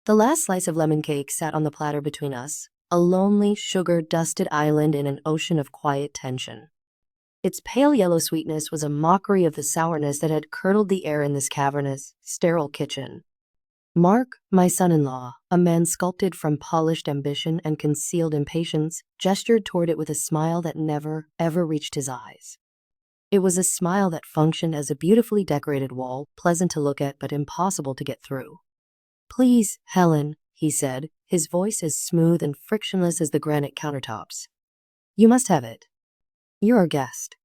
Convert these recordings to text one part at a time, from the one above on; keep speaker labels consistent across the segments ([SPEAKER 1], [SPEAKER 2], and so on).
[SPEAKER 1] The last slice of lemon cake sat on the platter between us, a lonely, sugar-dusted island in an ocean of quiet tension. Its pale yellow sweetness was a mockery of the sourness that had curdled the air in this cavernous, sterile kitchen. Mark, my son-in-law, a man sculpted from polished ambition and concealed impatience, gestured toward it with a smile that never, ever reached his eyes. It was a smile that functioned as a beautifully decorated wall, pleasant to look at but impossible to get through. "Please, Helen," he said, his voice as smooth and frictionless as the granite countertops. "You must have it. You're our guest."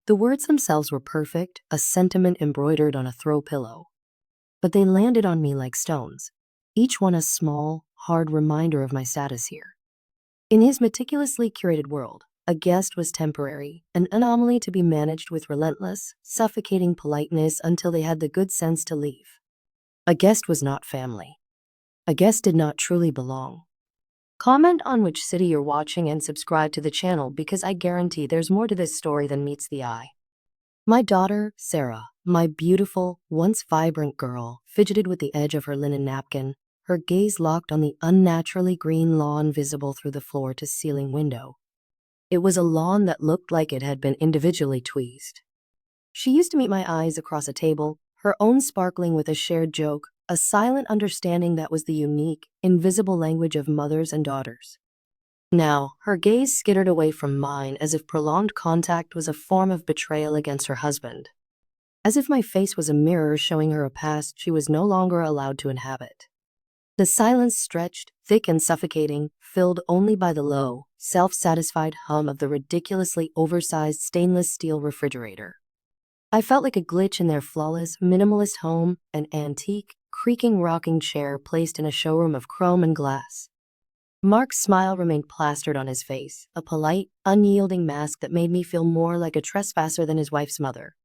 [SPEAKER 1] The words themselves were perfect, a sentiment embroidered on a throw pillow. But they landed on me like stones, each one a small, hard reminder of my status here. In his meticulously curated world, a guest was temporary, an anomaly to be managed with relentless, suffocating politeness until they had the good sense to leave. A guest was not family. A guest did not truly belong. Comment on which city you're watching and subscribe to the channel because I guarantee there's more to this story than meets the eye. My daughter, Sarah, my beautiful, once vibrant girl, fidgeted with the edge of her linen napkin, her gaze locked on the unnaturally green lawn visible through the floor-to-ceiling window. It was a lawn that looked like it had been individually tweezed. She used to meet my eyes across a table, her own sparkling with a shared joke, a silent understanding that was the unique, invisible language of mothers and daughters. Now, her gaze skittered away from mine as if prolonged contact was a form of betrayal against her husband. As if my face was a mirror showing her a past she was no longer allowed to inhabit. The silence stretched, thick and suffocating, filled only by the low, self-satisfied hum of the ridiculously oversized stainless steel refrigerator. I felt like a glitch in their flawless, minimalist home, an antique, creaking rocking chair placed in a showroom of chrome and glass. Mark's smile remained plastered on his face, a polite, unyielding mask that made me feel more like a trespasser than his wife's mother.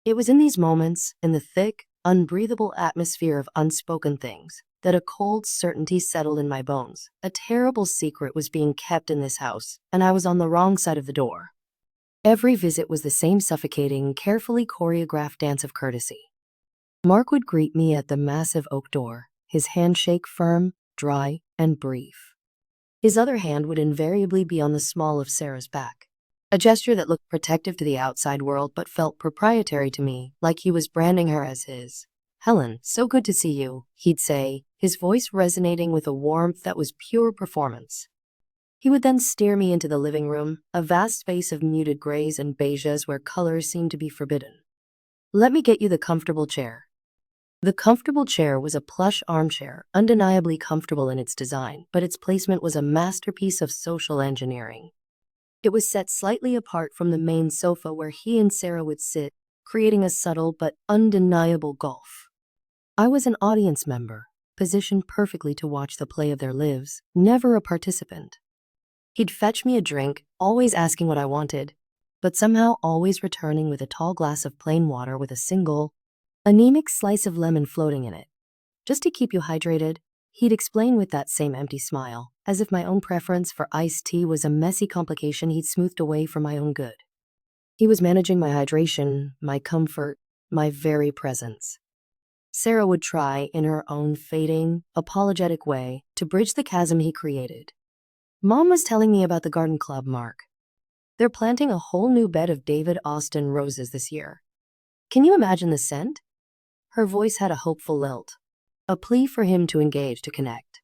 [SPEAKER 1] It was in these moments, in the thick, unbreathable atmosphere of unspoken things, that a cold certainty settled in my bones. A terrible secret was being kept in this house, and I was on the wrong side of the door. Every visit was the same suffocating, carefully choreographed dance of courtesy. Mark would greet me at the massive oak door, his handshake firm, dry, and brief. His other hand would invariably be on the small of Sarah's back, a gesture that looked protective to the outside world but felt proprietary to me, like he was branding her as his. "Helen, so good to see you," he'd say, his voice resonating with a warmth that was pure performance. He would then steer me into the living room, a vast space of muted grays and beiges where colors seemed to be forbidden. "Let me get you the comfortable chair." The comfortable chair was a plush armchair, undeniably comfortable in its design, but its placement was a masterpiece of social engineering. It was set slightly apart from the main sofa where he and Sarah would sit, creating a subtle but undeniable gulf. I was an audience member, positioned perfectly to watch the play of their lives, never a participant. He'd fetch me a drink, always asking what I wanted, but somehow always returning with a tall glass of plain water with a single, anemic slice of lemon floating in it. "Just to keep you hydrated," he'd explain with that same empty smile, as if my own preference for iced tea was a messy complication he'd smoothed away for my own good. He was managing my hydration, my comfort, my very presence. Sarah would try, in her own fading, apologetic way, to bridge the chasm he created. "Mom was telling me about the garden club, Mark. They're planting a whole new bed of David Austin roses this year. Can you imagine the scent?" Her voice had a hopeful lilt, a plea for him to engage, to connect.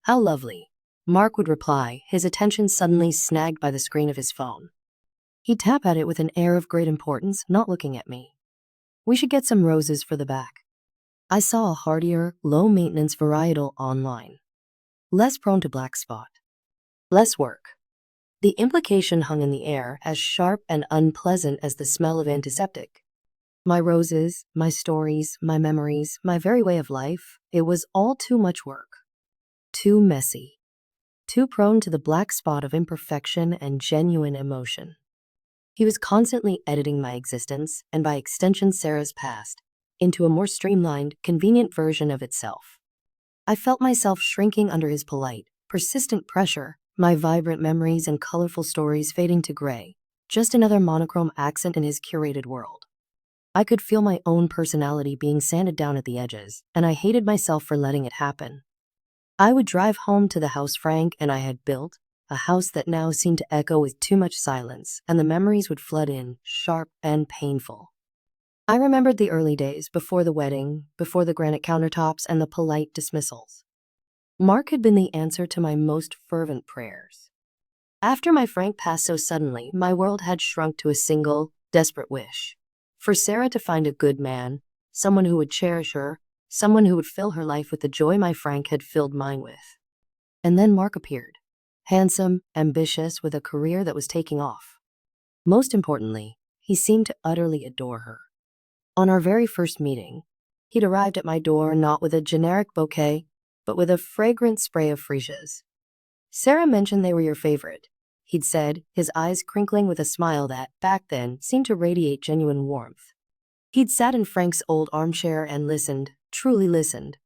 [SPEAKER 1] "How lovely," Mark would reply, his attention suddenly snagged by the screen of his phone. He'd tap at it with an air of great importance, not looking at me. "We should get some roses for the back." I saw a hardier, low-maintenance varietal online. Less prone to black spot. Less work. The implication hung in the air, as sharp and unpleasant as the smell of antiseptic. My roses, my stories, my memories, my very way of life, it was all too much work. Too messy. Too prone to the black spot of imperfection and genuine emotion. He was constantly editing my existence, and by extension Sarah's past, into a more streamlined, convenient version of itself. I felt myself shrinking under his polite, persistent pressure, my vibrant memories and colorful stories fading to gray, just another monochrome accent in his curated world. I could feel my own personality being sanded down at the edges, and I hated myself for letting it happen. I would drive home to the house Frank and I had built, a house that now seemed to echo with too much silence, and the memories would flood in, sharp and painful. I remembered the early days before the wedding, before the granite countertops and the polite dismissals. Mark had been the answer to my most fervent prayers. After my Frank passed so suddenly, my world had shrunk to a single, desperate wish. For Sarah to find a good man, someone who would cherish her, someone who would fill her life with the joy my Frank had filled mine with. And then Mark appeared. Handsome, ambitious, with a career that was taking off. Most importantly, he seemed to utterly adore her. On our very first meeting, he'd arrived at my door not with a generic bouquet, but with a fragrant spray of freesias. "Sarah mentioned they were your favorite," he'd said, his eyes crinkling with a smile that, back then, seemed to radiate genuine warmth. He'd sat in Frank's old armchair and listened, truly listened,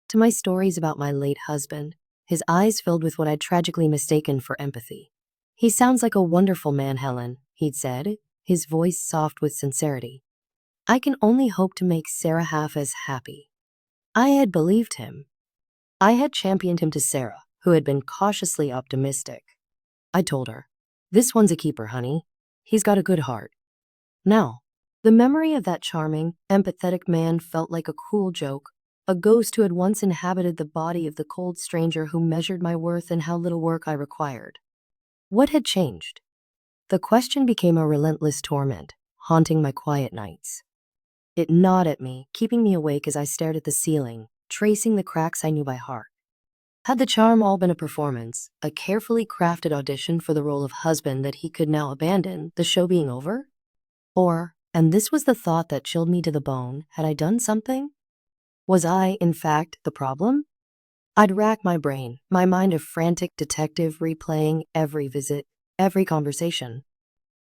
[SPEAKER 1] to my stories about my late husband, his eyes filled with what I'd tragically mistaken for empathy. "He sounds like a wonderful man, Helen," he'd said, his voice soft with sincerity. "I can only hope to make Sarah half as happy." I had believed him. I had championed him to Sarah, who had been cautiously optimistic. I told her, "This one's a keeper, honey. He's got a good heart." Now, the memory of that charming, empathetic man felt like a cruel joke, a ghost who had once inhabited the body of the cold stranger who measured my worth and how little work I required. What had changed? The question became a relentless torment, haunting my quiet nights. It gnawed at me, keeping me awake as I stared at the ceiling, tracing the cracks I knew by heart. Had the charm all been a performance, a carefully crafted audition for the role of husband that he could now abandon, the show being over? Or, and this was the thought that chilled me to the bone, had I done something? Was I, in fact, the problem? I'd rack my brain, my mind a frantic detective replaying every visit, every conversation.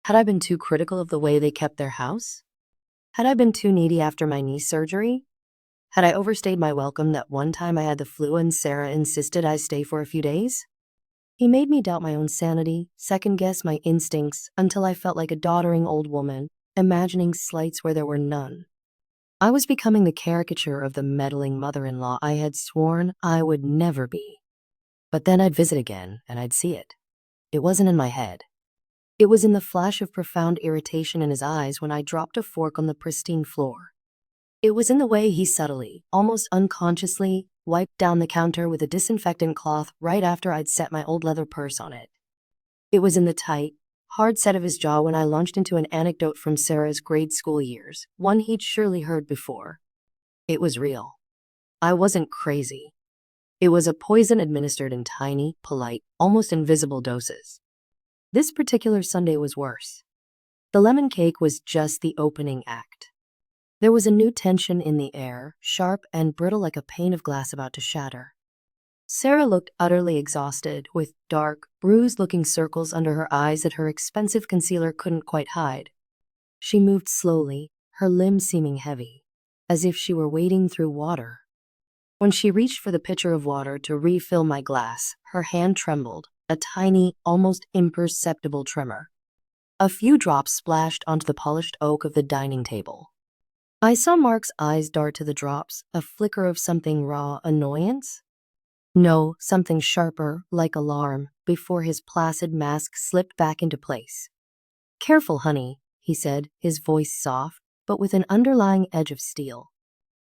[SPEAKER 1] Had I been too critical of the way they kept their house? Had I been too needy after my knee surgery? Had I overstayed my welcome that one time I had the flu and Sarah insisted I stay for a few days? He made me doubt my own sanity, second-guess my instincts, until I felt like a doddering old woman, imagining slights where there were none. I was becoming the caricature of the meddling mother-in-law I had sworn I would never be. But then I'd visit again, and I'd see it. It wasn't in my head. It was in the flash of profound irritation in his eyes when I dropped a fork on the pristine floor. It was in the way he subtly, almost unconsciously, wiped down the counter with a disinfectant cloth right after I'd set my old leather purse on it. It was in the tight, hard set of his jaw when I launched into an anecdote from Sarah's grade school years, one he'd surely heard before. It was real. I wasn't crazy. It was a poison administered in tiny, polite, almost invisible doses. This particular Sunday was worse. The lemon cake was just the opening act. There was a new tension in the air, sharp and brittle like a pane of glass about to shatter. Sarah looked utterly exhausted, with dark, bruised-looking circles under her eyes that her expensive concealer couldn't quite hide. She moved slowly, her limbs seeming heavy, as if she were wading through water. When she reached for the pitcher of water to refill my glass, her hand trembled, a tiny, almost imperceptible tremor. A few drops splashed onto the polished oak of the dining table. I saw Mark's eyes dart to the drops, a flicker of something raw annoyance? No, something sharper, like alarm, before his placid mask slipped back into place. "Careful, honey," he said, his voice soft, but with an underlying edge of steel.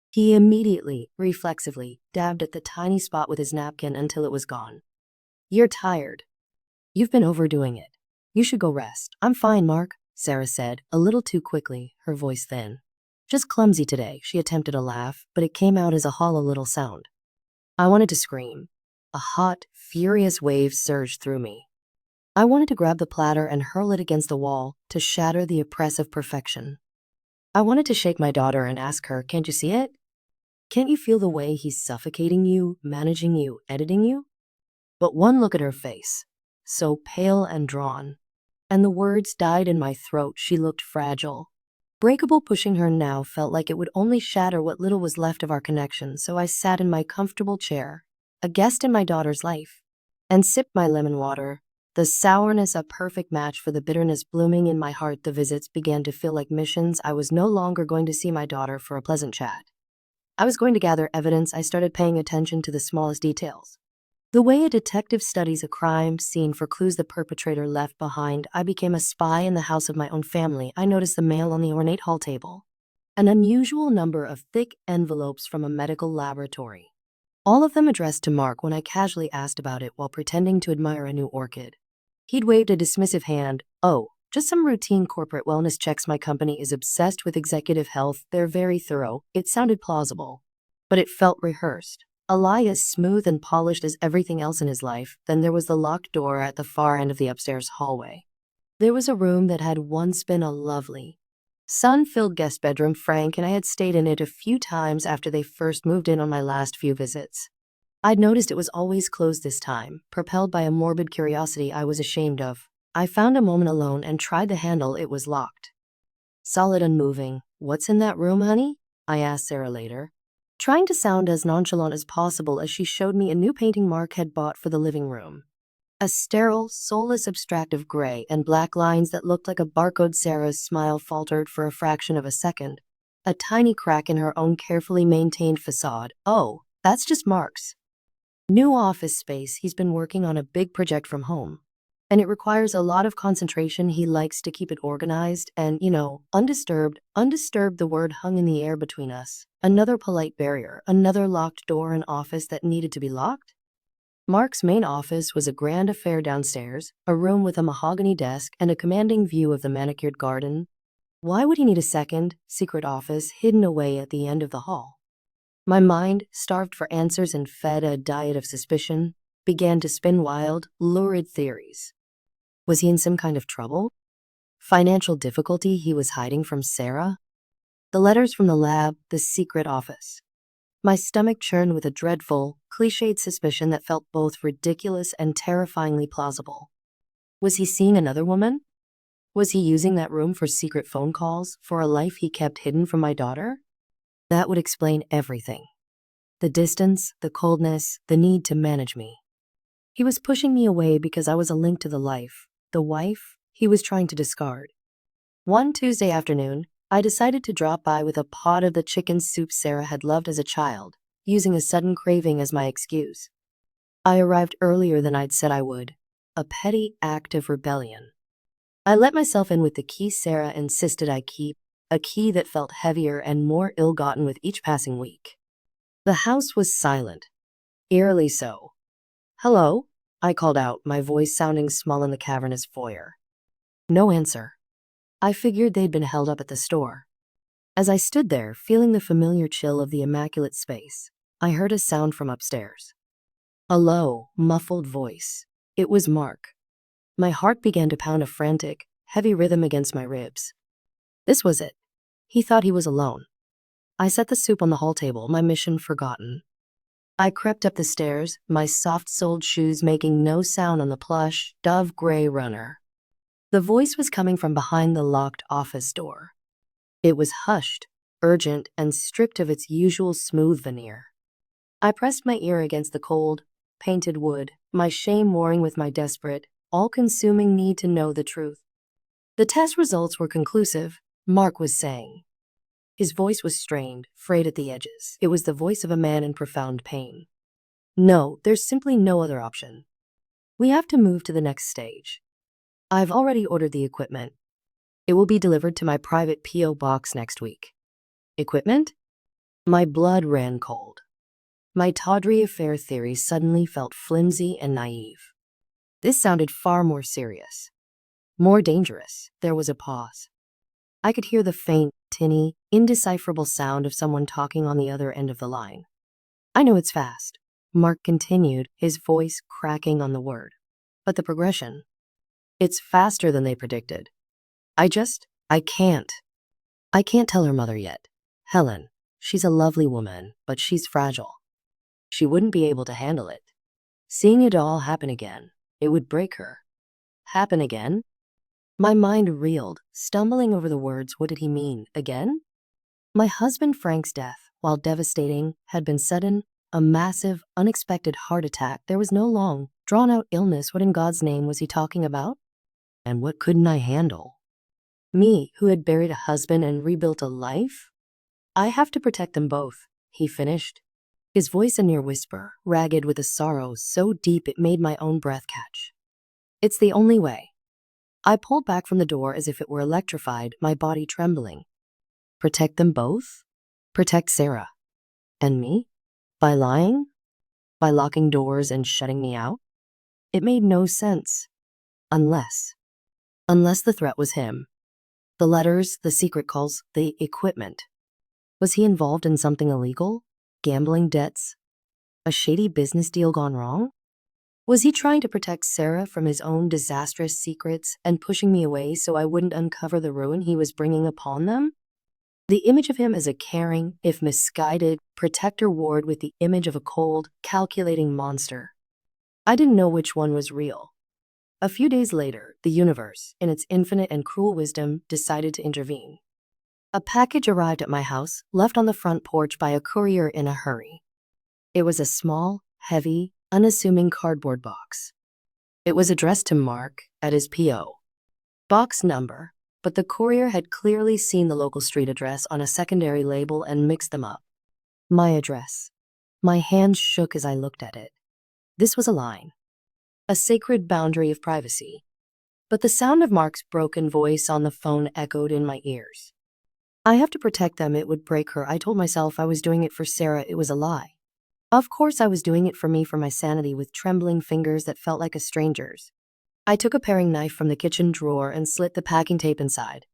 [SPEAKER 1] He immediately, reflexively, dabbed at the tiny spot with his napkin until it was gone. "You're tired. You've been overdoing it. You should go rest." "I'm fine, Mark," Sarah said, a little too quickly, her voice thin. "Just clumsy today." She attempted a laugh, but it came out as a hollow little sound. I wanted to scream. A hot, furious wave surged through me. I wanted to grab the platter and hurl it against the wall to shatter the oppressive perfection. I wanted to shake my daughter and ask her, "Can't you see it? Can't you feel the way he's suffocating you, managing you, editing you?" But one look at her face, so pale and drawn, and the words died in my throat. She looked fragile. Breakable. Pushing her now felt like it would only shatter what little was left of our connection, so I sat in my comfortable chair, a guest in my daughter's life, and sipped my lemon water, the sourness a perfect match for the bitterness blooming in my heart. The visits began to feel like missions. I was no longer going to see my daughter for a pleasant chat. I was going to gather evidence. I started paying attention to the smallest details. The way a detective studies a crime scene for clues the perpetrator left behind, I became a spy in the house of my own family. I noticed the mail on the ornate hall table. An unusual number of thick envelopes from a medical laboratory. All of them addressed to Mark when I casually asked about it while pretending to admire a new orchid. He'd waved a dismissive hand. Oh, just some routine corporate wellness checks. My company is obsessed with executive health. They're very thorough. It sounded plausible, but it felt rehearsed. A lie as smooth and polished as everything else in his life. Then there was the locked door at the far end of the upstairs hallway. There was a room that had once been a lovely, sun-filled guest bedroom. Frank and I had stayed in it a few times after they first moved in on my last few visits. I'd noticed it was always closed this time, propelled by a morbid curiosity I was ashamed of. I found a moment alone and tried the handle. It was locked. Solid, unmoving. What's in that room, honey? I asked Sarah later, trying to sound as nonchalant as possible as she showed me a new painting Mark had bought for the living room. A sterile, soulless abstract of gray and black lines that looked like a barcode. Sarah's smile faltered for a fraction of a second. A tiny crack in her own carefully maintained facade. Oh, that's just Mark's new office space. He's been working on a big project from home, and it requires a lot of concentration. He likes to keep it organized and, undisturbed. Undisturbed, the word hung in the air between us. Another polite barrier, another locked door, an office that needed to be locked. Mark's main office was a grand affair downstairs, a room with a mahogany desk and a commanding view of the manicured garden. Why would he need a second, secret office hidden away at the end of the hall? My mind, starved for answers and fed a diet of suspicion, began to spin wild, lurid theories. Was he in some kind of trouble? Financial difficulty he was hiding from Sarah? The letters from the lab, the secret office. My stomach churned with a dreadful, cliched suspicion that felt both ridiculous and terrifyingly plausible. Was he seeing another woman? Was he using that room for secret phone calls, for a life he kept hidden from my daughter? That would explain everything. The distance, the coldness, the need to manage me. He was pushing me away because I was a link to the life, the wife he was trying to discard. One Tuesday afternoon, I decided to drop by with a pot of the chicken soup Sarah had loved as a child, using a sudden craving as my excuse. I arrived earlier than I'd said I would, a petty act of rebellion. I let myself in with the key Sarah insisted I keep, a key that felt heavier and more ill-gotten with each passing week. The house was silent, eerily so. "Hello?" I called out, my voice sounding small in the cavernous foyer. No answer. I figured they'd been held up at the store. As I stood there, feeling the familiar chill of the immaculate space, I heard a sound from upstairs. A low, muffled voice. It was Mark. My heart began to pound a frantic, heavy rhythm against my ribs. This was it. He thought he was alone. I set the soup on the hall table, my mission forgotten. I crept up the stairs, my soft-soled shoes making no sound on the plush, dove gray runner. The voice was coming from behind the locked office door. It was hushed, urgent, and stripped of its usual smooth veneer. I pressed my ear against the cold, painted wood, my shame warring with my desperate, all-consuming need to know the truth. The test results were conclusive, Mark was saying. His voice was strained, frayed at the edges. It was the voice of a man in profound pain. No, there's simply no other option. We have to move to the next stage. I've already ordered the equipment. It will be delivered to my private P.O. box next week. Equipment? My blood ran cold. My tawdry affair theory suddenly felt flimsy and naive. This sounded far more serious. More dangerous. There was a pause. I could hear the faint, tinny, indecipherable sound of someone talking on the other end of the line. I know it's fast, Mark continued, his voice cracking on the word. But the progression? It's faster than they predicted. I can't. I can't tell her mother yet. Helen, she's a lovely woman, but she's fragile. She wouldn't be able to handle it. Seeing it all happen again, it would break her. Happen again? My mind reeled, stumbling over the words. What did he mean? Again? My husband Frank's death, while devastating, had been sudden, a massive, unexpected heart attack. There was no long, drawn-out illness. What in God's name was he talking about? And what couldn't I handle? Me, who had buried a husband and rebuilt a life? I have to protect them both, he finished. His voice a near whisper, ragged with a sorrow so deep it made my own breath catch. It's the only way. I pulled back from the door as if it were electrified, my body trembling. Protect them both? Protect Sarah. And me? By lying? By locking doors and shutting me out? It made no sense. Unless the threat was him. The letters, the secret calls, the equipment. Was he involved in something illegal? Gambling debts? A shady business deal gone wrong? Was he trying to protect Sarah from his own disastrous secrets and pushing me away so I wouldn't uncover the ruin he was bringing upon them? The image of him as a caring, if misguided, protector warred with the image of a cold, calculating monster. I didn't know which one was real. A few days later, the universe, in its infinite and cruel wisdom, decided to intervene. A package arrived at my house, left on the front porch by a courier in a hurry. It was a small, heavy, unassuming cardboard box. It was addressed to Mark at his P.O. box number, but the courier had clearly seen the local street address on a secondary label and mixed them up. My address. My hands shook as I looked at it. This was a line. A sacred boundary of privacy. But the sound of Mark's broken voice on the phone echoed in my ears. I have to protect them, it would break her. I told myself I was doing it for Sarah, it was a lie. Of course I was doing it for me, for my sanity, with trembling fingers that felt like a stranger's. I took a paring knife from the kitchen drawer and slit the packing tape inside.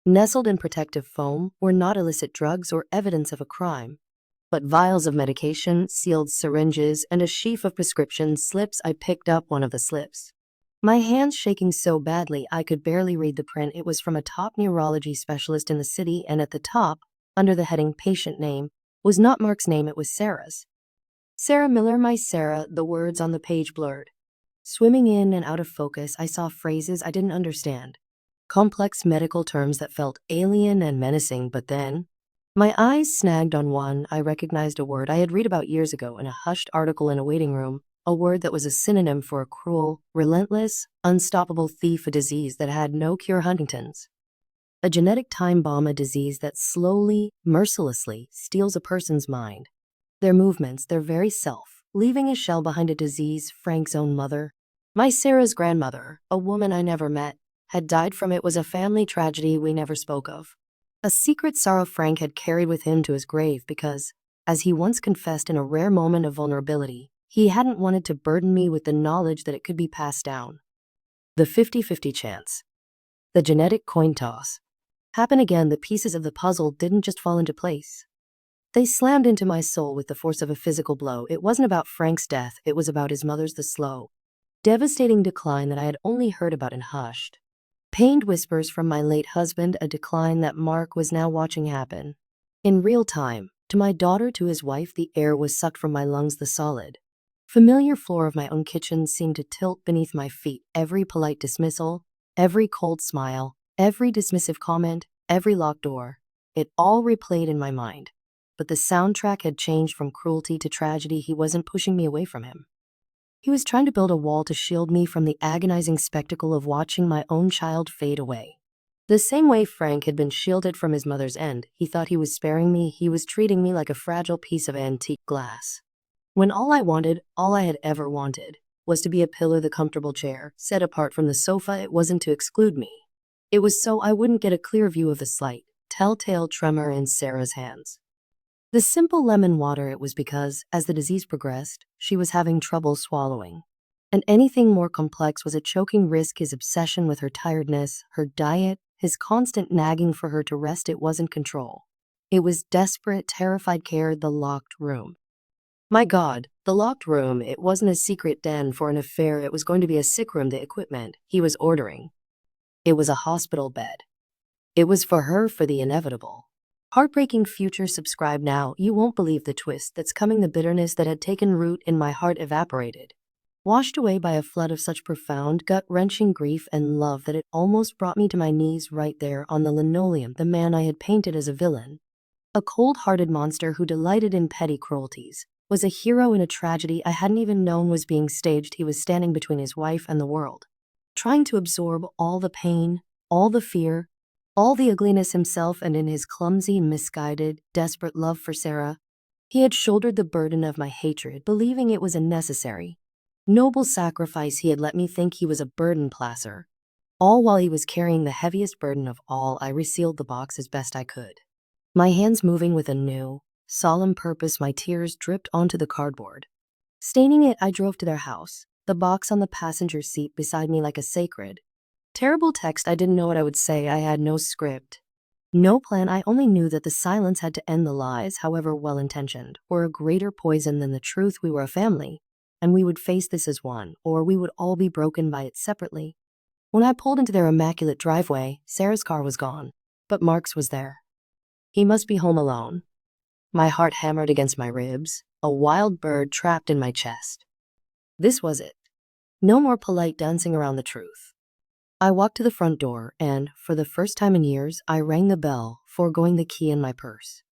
[SPEAKER 1] Nestled in protective foam were not illicit drugs or evidence of a crime, but vials of medication, sealed syringes, and a sheaf of prescription slips. I picked up one of the slips. My hands shaking so badly I could barely read the print. It was from a top neurology specialist in the city, and at the top, under the heading patient name, was not Mark's name, it was Sarah's. Sarah Miller, my Sarah, the words on the page blurred. Swimming in and out of focus, I saw phrases I didn't understand. Complex medical terms that felt alien and menacing, but then my eyes snagged on one. I recognized a word I had read about years ago in a hushed article in a waiting room, a word that was a synonym for a cruel, relentless, unstoppable thief, a disease that had no cure. Huntington's. A genetic time bomb, a disease that slowly, mercilessly steals a person's mind, their movements, their very self, leaving a shell behind. A disease Frank's own mother, my Sarah's grandmother, a woman I never met, had died from. It was a family tragedy we never spoke of. A secret sorrow Frank had carried with him to his grave because, as he once confessed in a rare moment of vulnerability, he hadn't wanted to burden me with the knowledge that it could be passed down. The 50-50 chance. The genetic coin toss. Happened again. The pieces of the puzzle didn't just fall into place. They slammed into my soul with the force of a physical blow. It wasn't about Frank's death, it was about his mother's, the slow, devastating decline that I had only heard about in hushed, pained whispers from my late husband, a decline that Mark was now watching happen. In real time, to my daughter, to his wife, the air was sucked from my lungs. The solid, familiar floor of my own kitchen seemed to tilt beneath my feet. Every polite dismissal, every cold smile, every dismissive comment, every locked door, it all replayed in my mind. But the soundtrack had changed from cruelty to tragedy. He wasn't pushing me away from him. He was trying to build a wall to shield me from the agonizing spectacle of watching my own child fade away. The same way Frank had been shielded from his mother's end, he thought he was sparing me. He was treating me like a fragile piece of antique glass. When all I wanted, all I had ever wanted, was to be a pillar, the comfortable chair, set apart from the sofa. It wasn't to exclude me. It was so I wouldn't get a clear view of the slight, telltale tremor in Sarah's hands. The simple lemon water. It was because, as the disease progressed, she was having trouble swallowing. And anything more complex was a choking risk. His obsession with her tiredness, her diet, his constant nagging for her to rest. It wasn't control. It was desperate, terrified care. The locked room. My God, the locked room. It wasn't a secret den for an affair. It was going to be a sick room. The equipment he was ordering. It was a hospital bed. It was for her, for the inevitable. Heartbreaking future. Subscribe now. You won't believe the twist that's coming. The bitterness that had taken root in my heart evaporated, washed away by a flood of such profound, gut-wrenching grief and love that it almost brought me to my knees right there on the linoleum. The man I had painted as a villain, a cold-hearted monster who delighted in petty cruelties, was a hero in a tragedy I hadn't even known was being staged. He was standing between his wife and the world, trying to absorb all the pain, all the fear, all the ugliness himself, and in his clumsy, misguided, desperate love for Sarah, He had shouldered the burden of my hatred, believing it was a necessary, noble sacrifice. He had let me think he was a burden placer. All while he was carrying the heaviest burden of all. I resealed the box as best I could, my hands moving with a new, solemn purpose. My tears dripped onto the cardboard. Staining it, I drove to their house, the box on the passenger seat beside me like a sacred, terrible text. I didn't know what I would say. I had no script, no plan. I only knew that the silence had to end. The lies, however well-intentioned, were a greater poison than the truth. We were a family, and we would face this as one, or we would all be broken by it separately. When I pulled into their immaculate driveway, Sarah's car was gone, but Mark's was there. He must be home alone. My heart hammered against my ribs, a wild bird trapped in my chest. This was it. No more polite dancing around the truth. I walked to the front door and, for the first time in years, I rang the bell, foregoing the key in my purse.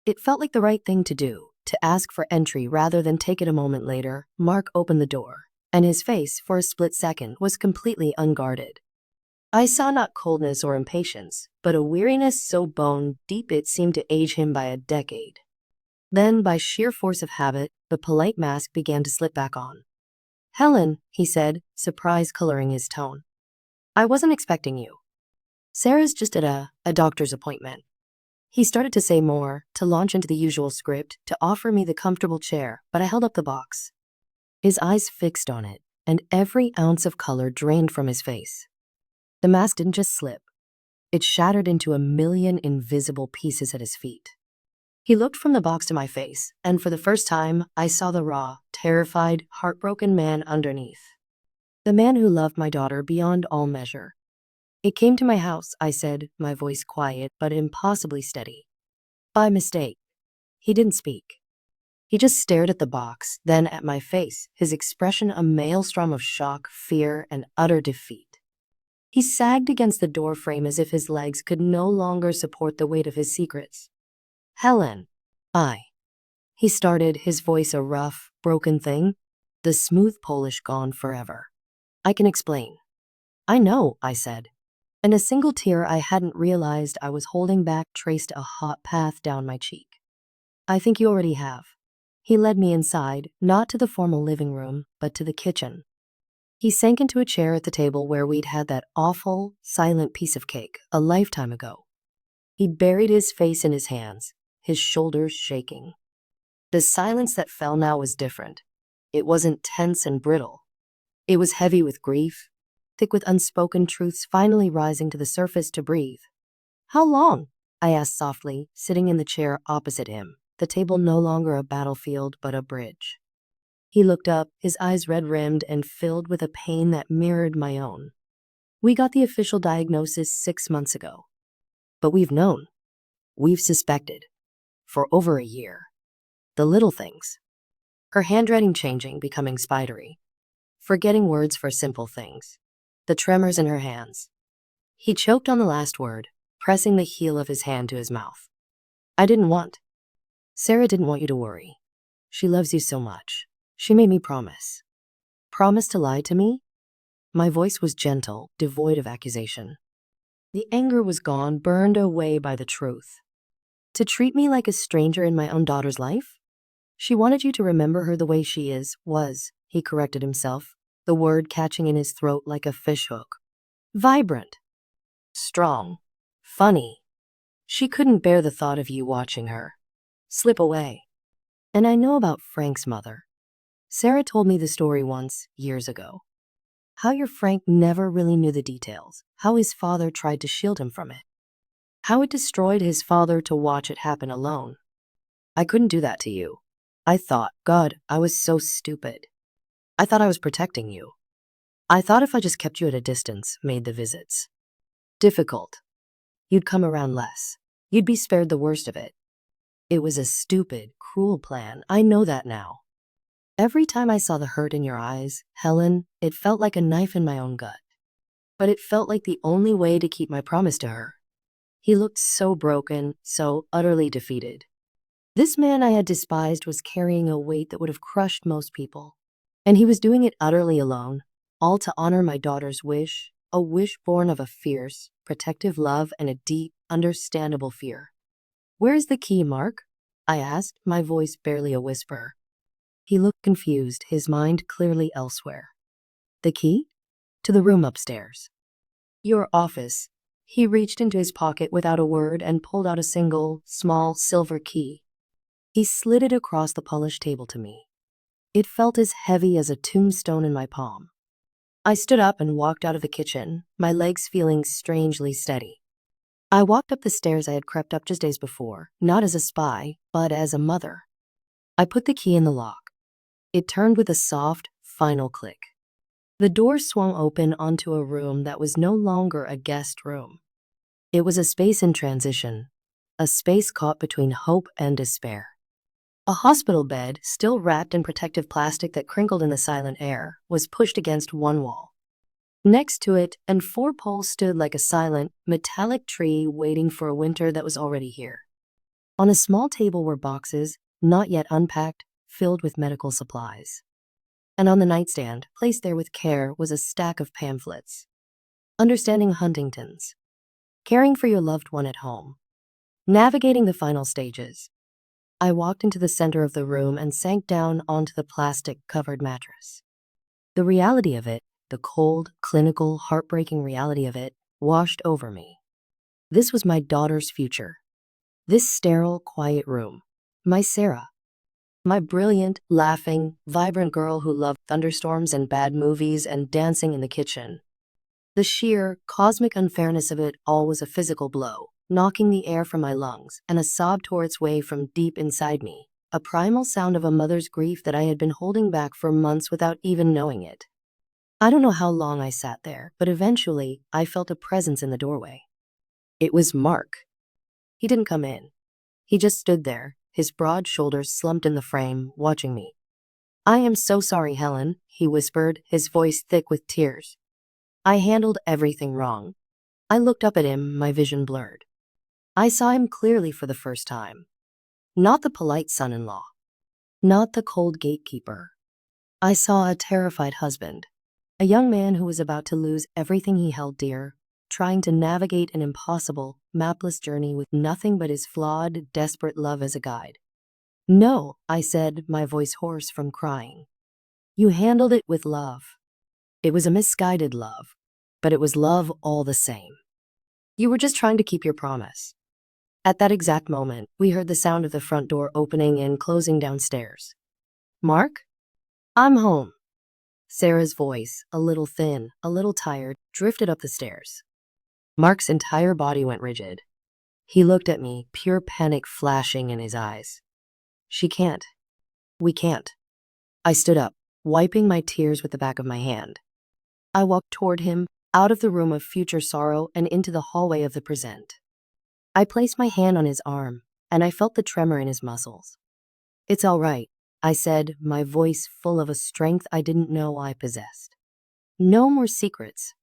[SPEAKER 1] It felt like the right thing to do, to ask for entry rather than take it. A moment later, Mark opened the door, and his face, for a split second, was completely unguarded. I saw not coldness or impatience, but a weariness so bone deep it seemed to age him by a decade. Then, by sheer force of habit, the polite mask began to slip back on. "Helen," he said, surprise coloring his tone. "I wasn't expecting you. Sarah's just at a doctor's appointment." He started to say more, to launch into the usual script, to offer me the comfortable chair, but I held up the box. His eyes fixed on it, and every ounce of color drained from his face. The mask didn't just slip. It shattered into a million invisible pieces at his feet. He looked from the box to my face, and for the first time, I saw the raw, terrified, heartbroken man underneath. The man who loved my daughter beyond all measure. "It came to my house," I said, my voice quiet but impossibly steady. "By mistake." He didn't speak. He just stared at the box, then at my face, his expression a maelstrom of shock, fear, and utter defeat. He sagged against the door frame as if his legs could no longer support the weight of his secrets. "Helen." He started, his voice a rough, broken thing, the smooth Polish gone forever. "I can explain." "I know," I said, and a single tear I hadn't realized I was holding back traced a hot path down my cheek. "I think you already have." He led me inside, not to the formal living room, but to the kitchen. He sank into a chair at the table where we'd had that awful, silent piece of cake a lifetime ago. He buried his face in his hands, his shoulders shaking. The silence that fell now was different. It wasn't tense and brittle. It was heavy with grief, thick with unspoken truths finally rising to the surface to breathe. "How long?" I asked softly, sitting in the chair opposite him, the table no longer a battlefield but a bridge. He looked up, his eyes red-rimmed and filled with a pain that mirrored my own. "We got the official diagnosis 6 months ago. But we've known. We've suspected. For over a year. The little things." Her handwriting changing, becoming spidery. Forgetting words for simple things. The tremors in her hands. He choked on the last word, pressing the heel of his hand to his mouth. "I didn't want. Sarah didn't want you to worry. She loves you so much. She made me promise." "Promise to lie to me?" My voice was gentle, devoid of accusation. The anger was gone, burned away by the truth. "To treat me like a stranger in my own daughter's life?" "She wanted you to remember her the way she was," he corrected himself, the word catching in his throat like a fishhook. "Vibrant. Strong. Funny. She couldn't bear the thought of you watching her slip away." And I know about Frank's mother. Sarah told me the story once, years ago. How your Frank never really knew the details, how his father tried to shield him from it. How it destroyed his father to watch it happen alone. "I couldn't do that to you." I thought, God, I was so stupid. I thought I was protecting you. I thought if I just kept you at a distance, made the visits difficult, you'd come around less. You'd be spared the worst of it. It was a stupid, cruel plan. I know that now. Every time I saw the hurt in your eyes, Helen, it felt like a knife in my own gut. But it felt like the only way to keep my promise to her. He looked so broken, so utterly defeated. This man I had despised was carrying a weight that would have crushed most people. And he was doing it utterly alone, all to honor my daughter's wish, a wish born of a fierce, protective love and a deep, understandable fear. "Where's the key, Mark?" I asked, my voice barely a whisper. He looked confused, his mind clearly elsewhere. The key? To the room upstairs. Your office. He reached into his pocket without a word and pulled out a single, small, silver key. He slid it across the polished table to me. It felt as heavy as a tombstone in my palm. I stood up and walked out of the kitchen, my legs feeling strangely steady. I walked up the stairs I had crept up just days before, not as a spy, but as a mother. I put the key in the lock. It turned with a soft, final click. The door swung open onto a room that was no longer a guest room. It was a space in transition, a space caught between hope and despair. A hospital bed, still wrapped in protective plastic that crinkled in the silent air, was pushed against one wall. Next to it, and 4 poles stood like a silent, metallic tree waiting for a winter that was already here. On a small table were boxes, not yet unpacked, filled with medical supplies. And on the nightstand, placed there with care, was a stack of pamphlets. Understanding Huntington's. Caring for your loved one at home. Navigating the final stages. I walked into the center of the room and sank down onto the plastic-covered mattress. The reality of it, the cold, clinical, heartbreaking reality of it, washed over me. This was my daughter's future. This sterile, quiet room. My Sarah. My brilliant, laughing, vibrant girl who loved thunderstorms and bad movies and dancing in the kitchen. The sheer, cosmic unfairness of it all was a physical blow, knocking the air from my lungs, and a sob tore its way from deep inside me, a primal sound of a mother's grief that I had been holding back for months without even knowing it. I don't know how long I sat there, but eventually I felt a presence in the doorway. It was Mark. He didn't come in. He just stood there, his broad shoulders slumped in the frame, watching me. I am so sorry, Helen, he whispered, his voice thick with tears. I handled everything wrong. I looked up at him, my vision blurred. I saw him clearly for the first time. Not the polite son-in-law. Not the cold gatekeeper. I saw a terrified husband. A young man who was about to lose everything he held dear, trying to navigate an impossible, mapless journey with nothing but his flawed, desperate love as a guide. No, I said, my voice hoarse from crying. You handled it with love. It was a misguided love, but it was love all the same. You were just trying to keep your promise. At that exact moment, we heard the sound of the front door opening and closing downstairs. Mark? I'm home. Sarah's voice, a little thin, a little tired, drifted up the stairs. Mark's entire body went rigid. He looked at me, pure panic flashing in his eyes. She can't. We can't. I stood up, wiping my tears with the back of my hand. I walked toward him, out of the room of future sorrow and into the hallway of the present. I placed my hand on his arm, and I felt the tremor in his muscles. It's all right, I said, my voice full of a strength I didn't know I possessed. No more secrets.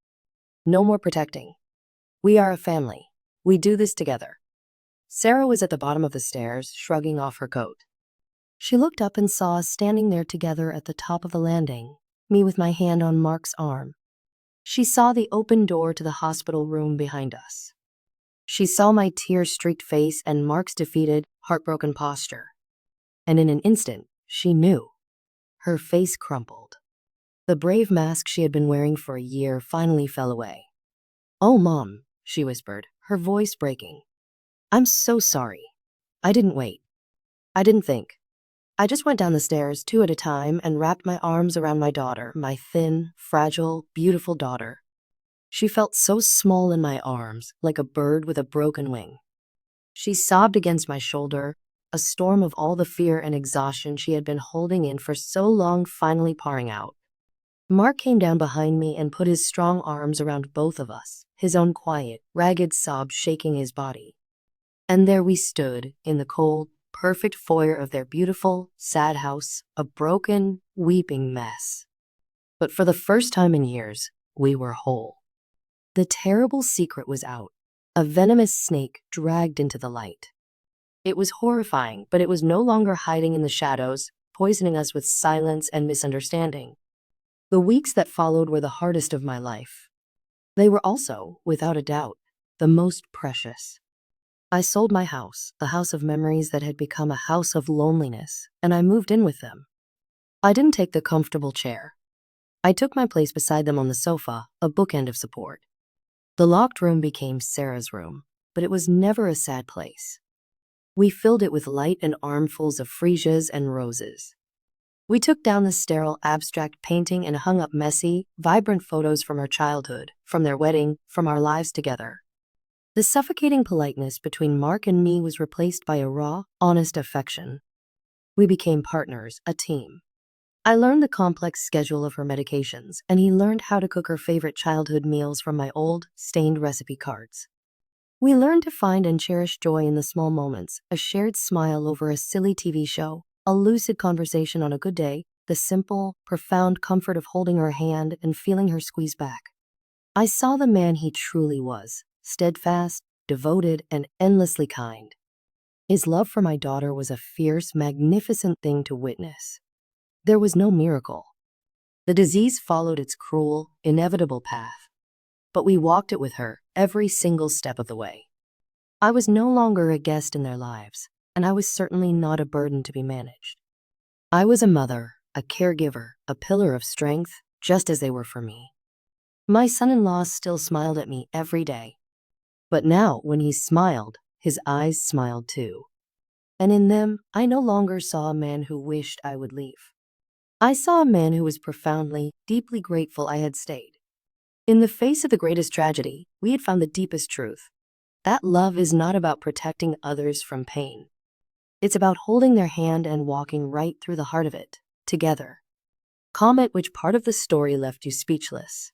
[SPEAKER 1] No more protecting. We are a family. We do this together. Sarah was at the bottom of the stairs, shrugging off her coat. She looked up and saw us standing there together at the top of the landing, me with my hand on Mark's arm. She saw the open door to the hospital room behind us. She saw my tear-streaked face and Mark's defeated, heartbroken posture. And in an instant, she knew. Her face crumpled. The brave mask she had been wearing for a year finally fell away. Oh, Mom, she whispered, her voice breaking. I'm so sorry. I didn't wait. I didn't think. I just went down the stairs 2 at a time and wrapped my arms around my daughter, my thin, fragile, beautiful daughter. She felt so small in my arms, like a bird with a broken wing. She sobbed against my shoulder, a storm of all the fear and exhaustion she had been holding in for so long finally pouring out. Mark came down behind me and put his strong arms around both of us, his own quiet, ragged sobs shaking his body. And there we stood, in the cold, perfect foyer of their beautiful, sad house, a broken, weeping mess. But for the first time in years, we were whole. The terrible secret was out, a venomous snake dragged into the light. It was horrifying, but it was no longer hiding in the shadows, poisoning us with silence and misunderstanding. The weeks that followed were the hardest of my life. They were also, without a doubt, the most precious. I sold my house, the house of memories that had become a house of loneliness, and I moved in with them. I didn't take the comfortable chair. I took my place beside them on the sofa, a bookend of support. The locked room became Sarah's room, but it was never a sad place. We filled it with light and armfuls of freesias and roses. We took down the sterile, abstract painting and hung up messy, vibrant photos from our childhood, from their wedding, from our lives together. The suffocating politeness between Mark and me was replaced by a raw, honest affection. We became partners, a team. I learned the complex schedule of her medications, and he learned how to cook her favorite childhood meals from my old, stained recipe cards. We learned to find and cherish joy in the small moments, a shared smile over a silly TV show, a lucid conversation on a good day, the simple, profound comfort of holding her hand and feeling her squeeze back. I saw the man he truly was, steadfast, devoted, and endlessly kind. His love for my daughter was a fierce, magnificent thing to witness. There was no miracle. The disease followed its cruel, inevitable path. But we walked it with her, every single step of the way. I was no longer a guest in their lives, and I was certainly not a burden to be managed. I was a mother, a caregiver, a pillar of strength, just as they were for me. My son-in-law still smiled at me every day. But now, when he smiled, his eyes smiled too. And in them, I no longer saw a man who wished I would leave. I saw a man who was profoundly, deeply grateful I had stayed. In the face of the greatest tragedy, we had found the deepest truth. That love is not about protecting others from pain. It's about holding their hand and walking right through the heart of it, together. Comment which part of the story left you speechless.